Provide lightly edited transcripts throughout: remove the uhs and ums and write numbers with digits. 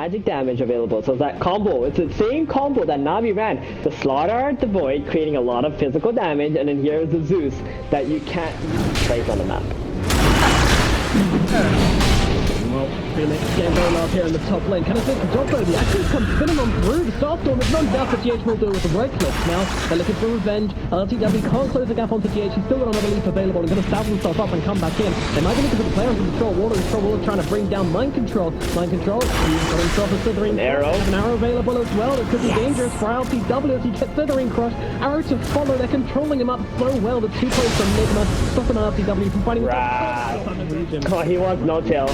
magic damage available. So it's that combo. It's the same combo that Navi ran. The Slaughter at the Void, creating a lot of physical damage, and then here's the Zeus that you can't place on the map. Well, Phoenix getting going up here in the top lane. Can I think the job though? The actions come spinning on through. The Starstorm is no doubt that GH will do with the right clicks now. They're looking for revenge. LTW can't close the gap onto GH. He's still got another leap available and going to stab himself up and come back in. They might be looking for the player under control. Water trying to bring down Mind Control. Mind Control, he's got himself a Slithering Arrow. An arrow available as well. It could be dangerous for LTW as he gets Slithering Crush. Arrow to follow. They're controlling him up so well. The 2 points from Nigma stopping LTW from fighting. Oh, he wants no tail.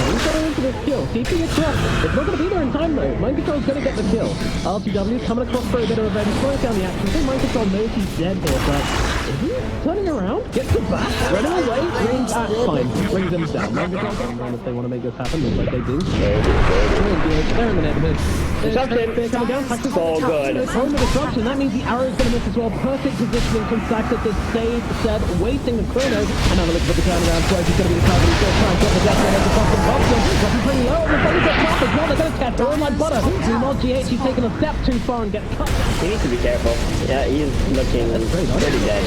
He's going into this kill. CP across. It's not going to be there in time though. Mind Control's going to get the kill. LTW coming across for a bit of revenge. Slowing down the action. I think Mind Control knows he's dead here, but is he turning around? Gets the back. Running away. Brings fine. Brings him down. Mind Control going around if they want to make this happen. Looks like they do. They're in the neighborhood. Disruption. Coming down. So good. Throwing the disruption. That means the arrow's going to miss as well. Perfect positioning from Saxa to save Seb, wasting the chrono. And now look for the turnaround. So he's going to be the target. He's going to try and get the death rate at the top of the box. Dropping pretty low. The belly's got top as well. They're going to catch her like butter. Meanwhile, GH, he's taking a step too far and gets cut. He needs to be careful. Yeah, he's looking pretty dead.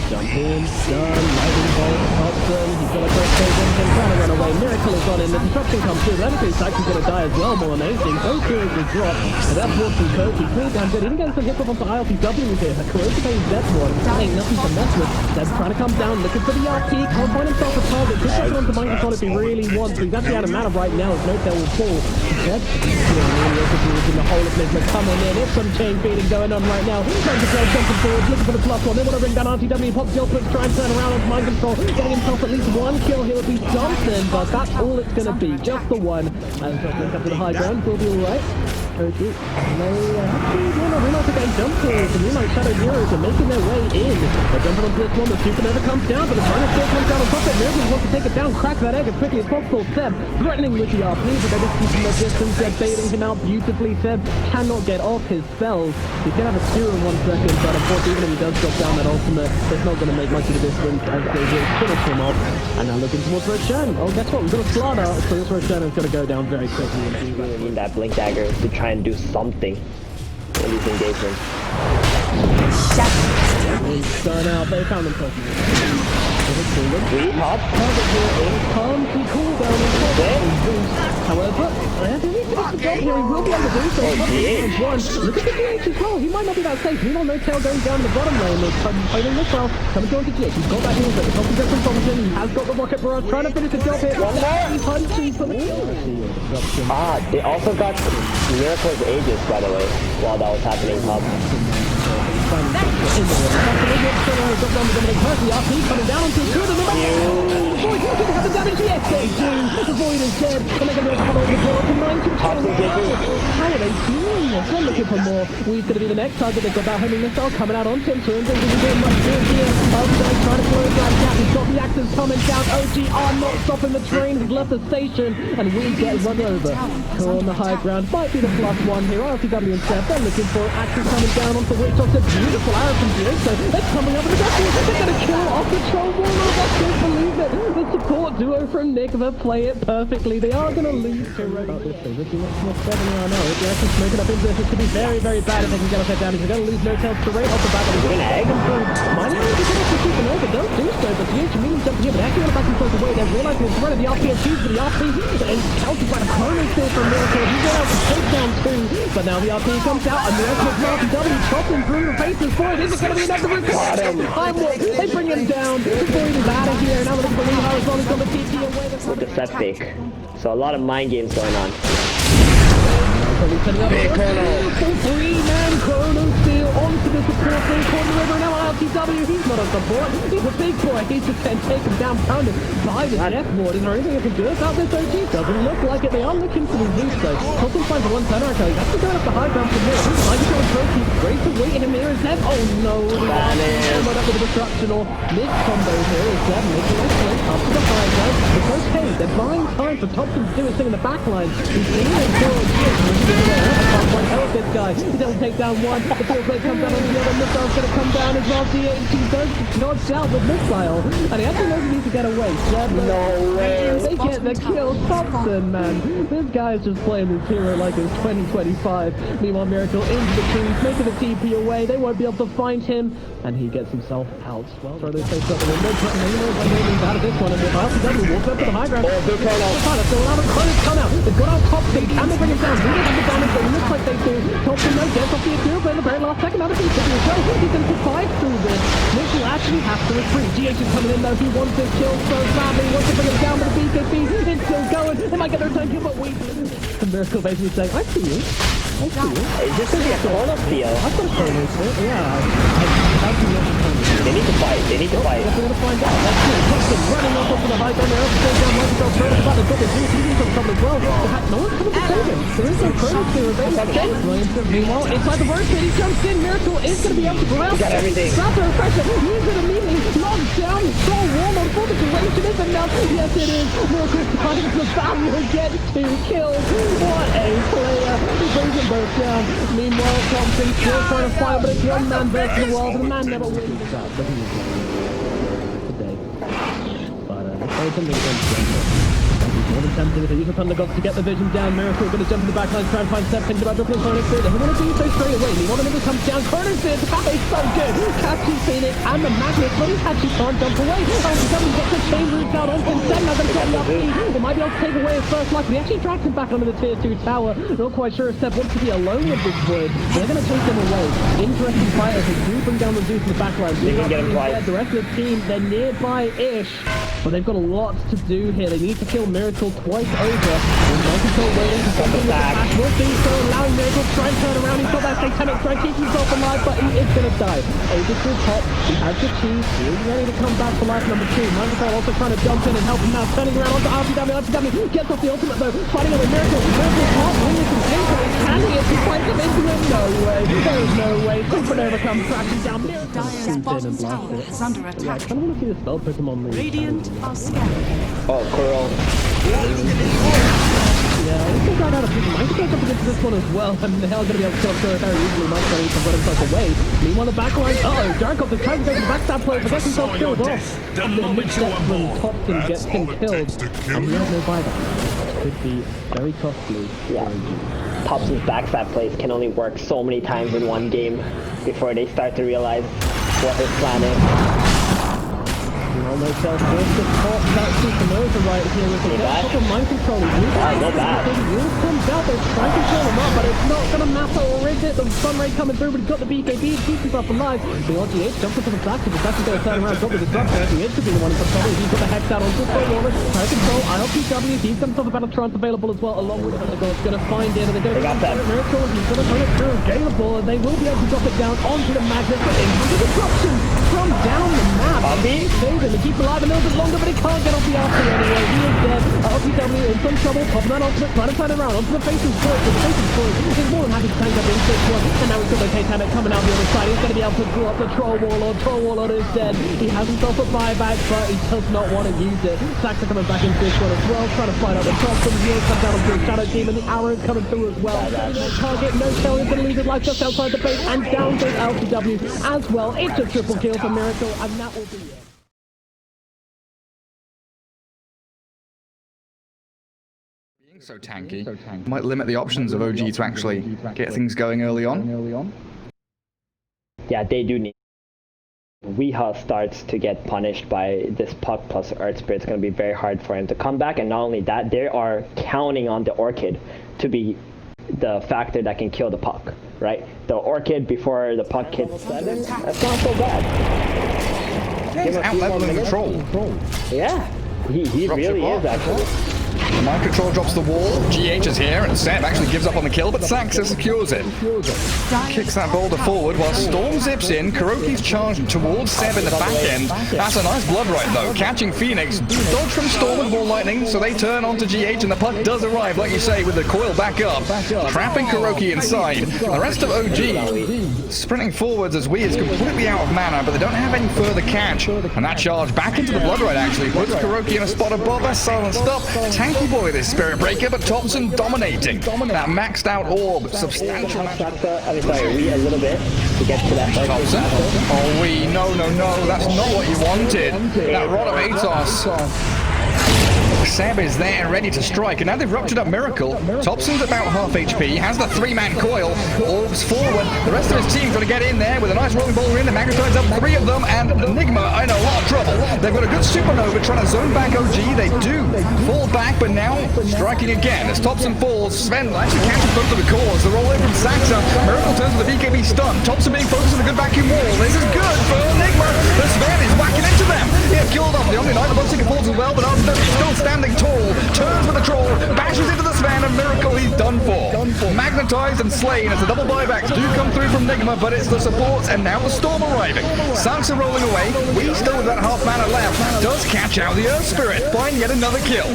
Jump in, done, lightning bolt, Hudson, he's got a first phase engine, trying to run away. Miracle is on in, the disruption comes through. I think Saxon's going to die as well, more than anything. So seriously dropped, and that's what's from Koki. Pretty damn good. Even getting some hits up onto ILTW here. Corrosive Pain's death ward. Ain't nothing to mess with. They're trying to come down, looking for the RP. Can't find himself a target. Just push it onto Mind Control if he really wants. He's actually out of mana right now. His no tail will fall. Dead. In the whole of Nigma coming in. It's some chain feeding going on right now. Mind Control jumping forward, looking for the plus one. They want to bring down RTW. Pop Jill puts, try and turn around on Mind Control. Getting himself at least one kill here would be something, but that's all it's going to be. Just the one. And just link up to the high ground. Will be alright. Okay. Actually, we're not getting jump calls. The Moonlight Shadow Heroes are making their way in. They're jumping onto this one. The supernova comes down, but the minus still comes down on top of it. Miracles wants to take it down, crack that egg as quickly as possible. Seb threatening with the RP, but they're just keeping their distance. They're baiting him out beautifully. Seb cannot get off his spells. He's going to have a steer in 1 second, but unfortunately, even if he does drop down that ultimate, it's not going to make much of a difference as they will finish him off. And now looking towards Roshan. Oh, guess what? We've got a Slaughter, so this Roshan is going to go down very quickly. You really need that Blink Dagger to try and do something in these engagements. Going out, they found themselves. We pop. Target here is calm to cool down and boost. However, if he finishes the job here, he will be able to do so. Look at the GH as well. He might not be that safe. We don't know tail going down the bottom lane. They're fighting this well. Coming down to GH. He's got that heal, but the top is from Thompson. He has got the rocket barrage. Trying to finish the job here. One more. He punches for the kill. Ah, they also got Miracle's Aegis, by the way, while that was happening. Coming down onto the good of the Void, look at the damage. Yes, they do. The Void is dead. And they're going to cover the ball to 9 control. How are they doing this? They're looking for more. We's going to be the next target. They've got that homing missile coming out onto him. So he's doing much good here. Outside trying to close that gap. He's got the axes coming down. OGR not stopping the train. He's left the station. And we get run over. On the high ground. Might be the +1 here. RTW and Seth. They're looking for axes coming down onto Witch. A beautiful arrow from Diego. They're coming up with the death. They're going to kill off the troll warlord. I can't believe it. The support duo from Nigma play it perfectly. They are going to lose to about this thing. This is much better than I know. They're actually smoking up into this. It could be very, very bad if they can get off that damage. They're going to lose no tails straight off the back of the win egg. Mine is going to keep them over. Don't do so. But the means jumping here. But actually want to back themselves away. They're realizing it's running the RP and choose for the RP. And countered by the chrono still from Miracle. He's going out to take down 2. But now the RP comes out. And Miracle from RTW chopping through the faces for it. Is it going to be enough to recover him? They bring him down. The Void is out of here. Now we're looking for Lee Harris. He's got the TT away. With the set fake. So a lot of mind games going on. Big chrono. 3-man chrono steal onto the support thing. Corner river now on LTW. He's not on support. He's a big boy. He's just going to take him down, pounded by the death ward. Is there anything you can do about this, OG? Doesn't look like it. They are looking for the Zeus though. Hoping finds the one turner. He's actually going up the high ground from here. I just got a trophy. Great to wait him here. His head. Oh no. Up with the destruction or mid combo here. Is Zeb making a swing up to the high ground. It's okay. They're buying time for Thompson to do his thing in the back line. He's seeing it. Help this guy. He doesn't take down one. The full plate comes down on the other. Missile's going to come down as well. He does dodge out the missile. And he actually knows he needs to get away. No way. They get the kill. Thompson, man. This guy is just playing this hero like it's 2025. Meanwhile, Miracle into the trees, making the TP away. They won't be able to find him. And he gets himself out. Well, throw this face up the window. But Neymar's out of this one. And the RCW walks up to the high ground. Oh, good call out. Still another Cronus come out. They've got out Thompson. Can they bring him down? Do they have the damage? It looks like they do. Thompson, no, gets off the Akira, but in the very last second, out of the show. He's going to survive through this. Mitch will actually have to retreat. GH is coming in though. He wants this kill so badly. He wants to bring him down with the BKB. It's still going. They might get their return kill, but wait. The Miracle basically saying, I see you. I see you. Is this going to be a Chronos deal? I've got a Chronos here. Yeah. They need to fight. They need to fight. We're going to find out. That's it. Thompson running off onto the high ground there. Still down like himself. Chronos about to drop his GC. He's got trouble as well. No one's coming to save him. There is no Chronos here available. Meanwhile, inside the worst pit, he jumps in. Miracle is going to be able to grab. Got everything. Sapphire pressure. He's going to immediately knock down the strong wall on full duration. Is enough. Yes, it is. Miracle trying to value get 2 kills. What a player. He brings them both down. Meanwhile, Thompson still trying to fight, but it's one man versus the world. The man never wins. Today. But it's something more than tempting to use the Thunder Gods to get the vision down. Miracle going to jump in the backline, try and find Steph, thinking about dropping the Chronos Spear. They want to do so straight away. Meanwhile, the comes down. Chronos Spear, that is so good. Catching Phoenix and the Magnet, but he actually can't jump away. Suddenly gets the chain route out on Instead, now they're getting up speed. They might be able to take away his first life, but he actually drags him back onto the tier 2 tower. Not quite sure if Steph wants to be alone with this void. They're going to take him away. Interesting fight as they do bring down the Zeus in the backline. They can get him twice. The rest of the team, they're nearby-ish. But they've got a lot to do here. They need to kill Miracle twice over. Control waiting for something with the flash. Will do so, allowing Miracle to try and turn around. He's got that satanic try, keep himself alive, but he is going to die. Over to the top. He has the cheese. He is ready to come back for life number 2. Microphone also trying to jump in and help him out. Turning around onto RPW. RPW gets off the ultimate though. Fighting over Miracle. Miracle can't win this from Angel. Can he? He finds him into him. No way. There is no way. Supernova comes crashing down. Miracle. Dire's bottom tower is under I attack. kind of want to see the spell Pokemon move. Radiant are scanning. Oh, Coral. Yeah, he's going to ride out a Pokemon. He's going to up against this one as well. I mean, they're going to be able to kill him very easily. Mike's going to run himself away. Meanwhile, the backline. Uh-oh, Darkov is trying to go to the backstab play, but gets himself killed off. And then Mitch when Thompson gets him killed. And he has no buyback. Could be very costly. Yeah. Thompson's backstab plays can only work so many times in one game before they start to realize what his plan is. No self-force to top that Supernova right here with the couple mind control. Not bad. He comes out, they're trying to kill him up, but it's not going to matter, or is it? The sun ray coming through, but he's got the BKB, he keeps himself alive. The RGH jumps into the flash, but the flash is going to turn around, drop with the drop. The RGH could be the one in control. He's got the hex out on Super Warner, trying to control ILPW. He's got himself a battle trance available as well, along with the God's going to find it, and they're going to get Miracle. He's going to bring it through, Galeable, and they will be able to drop it down onto the Magnet, but into the disruption from down the map. Saves him to keep alive a little bit longer, but he can't get off the RP anyway. He is dead. LPW in some trouble, popping that ultimate, trying to turn it around onto the Face's Void. The Face's Void is more than happy to tank up into this one, and now he's got the Titanic coming out the other side. He's going to be able to drop the Troll Warlord. Troll Warlord is dead. He has himself a buyback, but he does not want to use it. Saxa coming back into this one as well, trying to fight out the top. Some heals comes down onto the Shadow Team, and the arrow is coming through as well. Target, no kill, he's going to lose his life just outside the base, and down goes LPW as well. It's a triple kill for Miracle, and that will be it. Being so tanky might limit the options of OG to actually get things going early on. Yeah, they do need. Weeha starts to get punished by this Puck plus Earth Spirit. It's going to be very hard for him to come back, and not only that, they are counting on the Orchid to be the factor that can kill the Puck, right? The Orchid before the Puck hits 7, that's not so bad. He's out-leveling the Troll. Yeah, he really is actually. The mind control drops the wall, GH is here, and Seb actually gives up on the kill, but Saxa secures it. Kicks that boulder forward while Storm zips in. Kuroki's charged towards Seb in the back end. That's a nice blood right though. Catching Phoenix, dodge from Storm with Wall Lightning, so they turn onto GH, and the Puck does arrive, like you say, with the coil back up, trapping Kuroki inside. The rest of OG sprinting forwards as Wii is completely out of mana, but they don't have any further catch. And that charge back into the blood right actually puts Kuroki in a spot above us, silenced up. Tanky boy, this Spirit Breaker, but Thompson dominating. That maxed out orb, substantial. We a little bit to get to that. Thompson. Oh, no, that's not what you wanted. That Rod of Atos. Seb is there, ready to strike, and now they've ruptured up Miracle. Thompson's about half HP, has the three-man coil, orbs forward. The rest of his team's got to get in there with a nice rolling ball in. The Magnetide's up three of them, and Nigma in a lot of trouble. They've got a good supernova trying to zone back OG. They do fall back, but now striking again. As Thompson falls, Sven actually catches both of the cores. The roll in from Saxa. Miracle turns with the BKB stun. Thompson being focused on a good vacuum wall. This is good for Nigma. The Sven is whacking into them. He had killed off the Omni Knight. The Bloodseeker falls as well, but Arsenal still standing tall. Turns with the troll, bashes into the Sven, and Miracle, he's done for. Magnetized and slain as the double buybacks do come through from Nigma, but it's the supports and now the Storm arriving. Saxa rolling away. We still with that half mana left. Does catch out the Earth Spirit. Find yet another kill.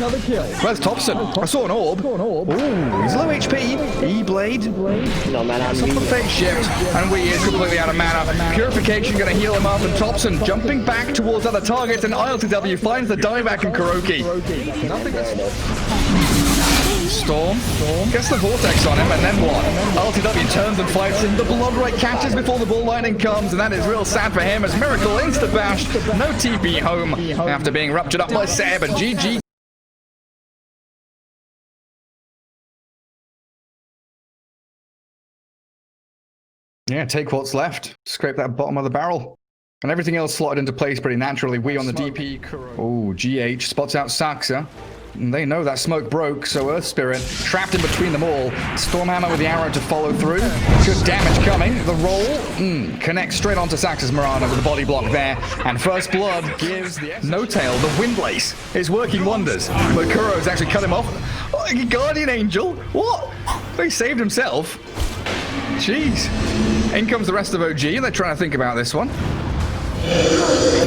Where's Thompson? I saw an orb. Ooh, he's low HP. E-Blade. No mana on the fake shift, and we is completely out of mana. Purification going to heal him up, and Thompson jumping back towards other targets, and ILTW finds the dieback in Kuroki. Nothing. Storm gets the vortex on him, and then what? LTW turns and fights him. The blood right catches before the ball lightning comes, and that is real sad for him as Miracle insta-bashed. No TP home after being ruptured up by Seb, and GG. Yeah, take what's left. Scrape that bottom of the barrel. And everything else slotted into place pretty naturally. We on the DP. Oh, GH spots out Saxa. And they know that smoke broke, so Earth Spirit trapped in between them all. Stormhammer with the arrow to follow through. Good damage coming. The roll connects straight onto Saxa's Mirana with the body block there. And First Blood gives the No Tail, the Windlace, is working wonders. But Kuro's actually cut him off. Oh, Guardian Angel? What? He saved himself. Jeez. In comes the rest of OG. They're trying to think about this one.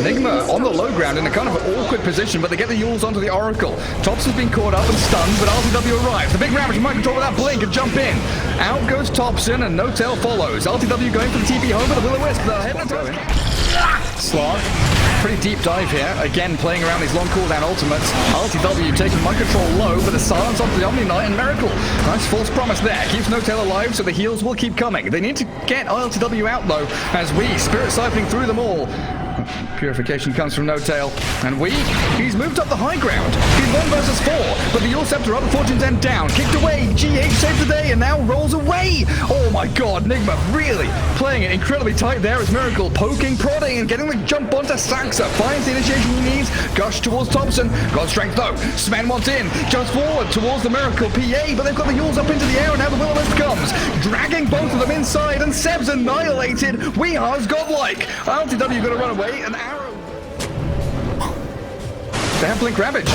Nigma on the low ground in a kind of awkward position, but they get the Yules onto the Oracle. Thompson's been caught up and stunned, but RTW arrives. The big ravage might control with that blink and jump in. Out goes Thompson, and No Tail follows. RTW going for the TP home for the Will-O-Wisp. The Hypnotize. Slog. Pretty deep dive here. Again, playing around these long cooldown ultimates. RTW taking mind control low, but a silence onto the Omni Knight and Miracle. Nice false promise there. Keeps No Tail alive, so the heals will keep coming. They need to get RTW out, though, as we Spirit siphoning through them all. Purification comes from No Tail, and he's moved up the high ground. He's 1 versus 4, but the Yule Scepter up, Fortune's End down, kicked away. GH saves the day and now rolls away. Oh my god, Nigma really playing it incredibly tight there as Miracle poking, prodding, and getting the jump onto Saxa. Finds the initiation he needs. Gush towards Thompson. Got strength though. Sven wants in. Jumps forward towards the Miracle PA, but they've got the Yules up into the air, and now the Will-O-Wisp comes, dragging both of them inside, and Seb's annihilated. Weehar's godlike. LTW gonna run away. An arrow. They have Blink Ravage.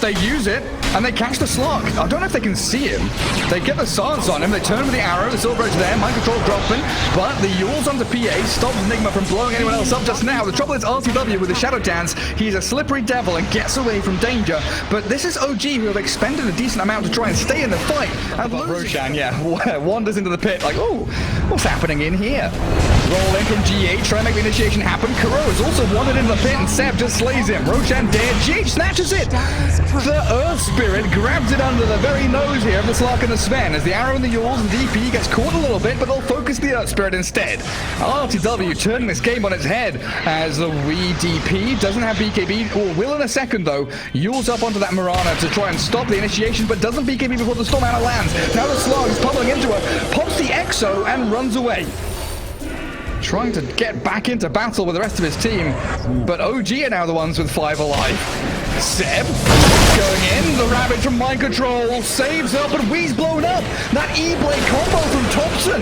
They use it, and they catch the Slug. I don't know if they can see him. They get the silence on him. They turn with the arrow. The Silver Edge there. Mind control dropping. But the Yules onto PA stops Nigma from blowing anyone else up just now. The trouble is RTW with the Shadow Dance. He's a slippery devil and gets away from danger. But this is OG who have expended a decent amount to try and stay in the fight. And Roshan, wanders into the pit like, oh, what's happening in here? Roll in from GH, try and make the initiation happen. Kuro has also wandered into the pit, and Seb just slays him. Roshan dead. GH snatches it. The Earth Spirit grabs it under the very nose here of the Slark and the Sven as the arrow and the Yules and DP gets caught a little bit, but they'll focus the Earth Spirit instead. RTW turning this game on its head as the Wii DP doesn't have BKB, or will in a second though. Yules up onto that Mirana to try and stop the initiation, but doesn't BKB before the Storm Hammer lands. Now the Slark is pummeling into her, pops the Exo and runs away. Trying to get back into battle with the rest of his team, but OG are now the ones with 5 alive. Seb going in, the Ravage from Mind Control saves her, but Wee's blown up. That E-Blade combo from Thompson,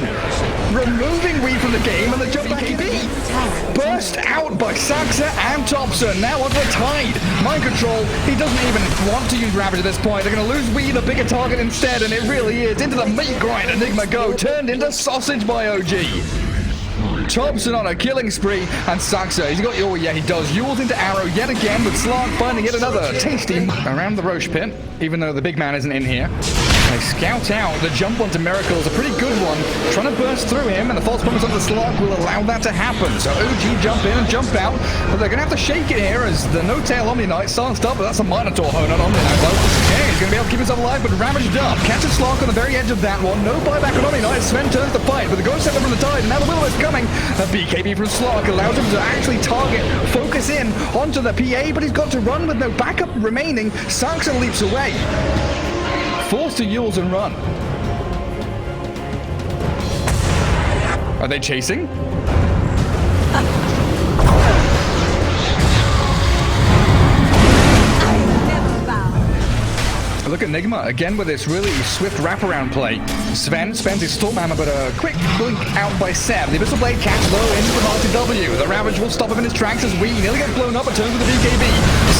removing Wee from the game, and the jump back BKB burst out by Saxa and Thompson. Now onto the Tide. Mind Control, he doesn't even want to use Ravage at this point. They're going to lose Wee, the bigger target instead, and it really is. Into the meat grind, Nigma go, turned into sausage by OG. Thompson on a killing spree, and Saxa, he's got, oh yeah, he does. Yules into arrow yet again, with Slark finding yet another tasty around the Roche pit, even though the big man isn't in here. They scout out. The jump onto Miracle is a pretty good one. Trying to burst through him, and the false promise onto the Slug will allow that to happen. So OG jump in and jump out, but they're going to have to shake it here as the no-tail Omni Knight starts up, but that's a Minotaur. Oh, not Omni Knight, though. Okay, he's going to be able to keep himself alive, but ravaged up. Catches Slark on the very edge of that one. No buyback on Omni Knight. Sven turns the fight, but the Ghost Scepter from the Tide, and now the Will-O-Wisp coming. A BKB from Slark allows him to actually target, focus in onto the PA, but he's got to run with no backup remaining. Saxon leaps away. Forced to Yules and run. Are they chasing? Look at Nigma again with this really swift wraparound play. Sven spends his Stormhammer, but a quick blink out by Seb. The Abyssal Blade catch low into the RTW. The Ravage will stop him in his tracks as we nearly get blown up and turns with the BKB.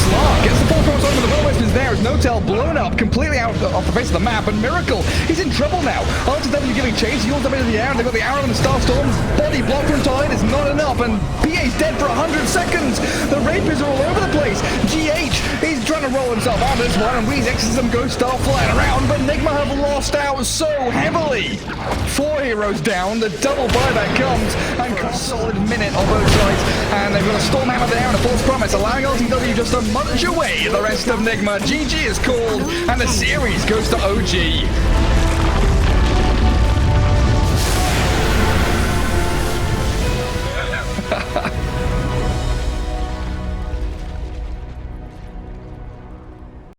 Slark gets the full cross on, but the Will-O-Wisp is there as No-Tail blown up completely out off the face of the map. And Miracle, he's in trouble now. RTW giving chase, Yules up into the air, and they've got the arrow and the Starstorm. Body block from Tide is not enough, and PA's dead for 100 seconds. The Rapiers are all over the place. GH, he's trying to roll himself out of this one, and Weeze Exorcism goes start flying around, but Nigma have lost out so heavily. 4 heroes down, the double buyback comes, and a solid minute on both sides, and they've got a Stormhammer there and a false promise, allowing LTW just to munch away the rest of Nigma. GG is called, and the series goes to OG.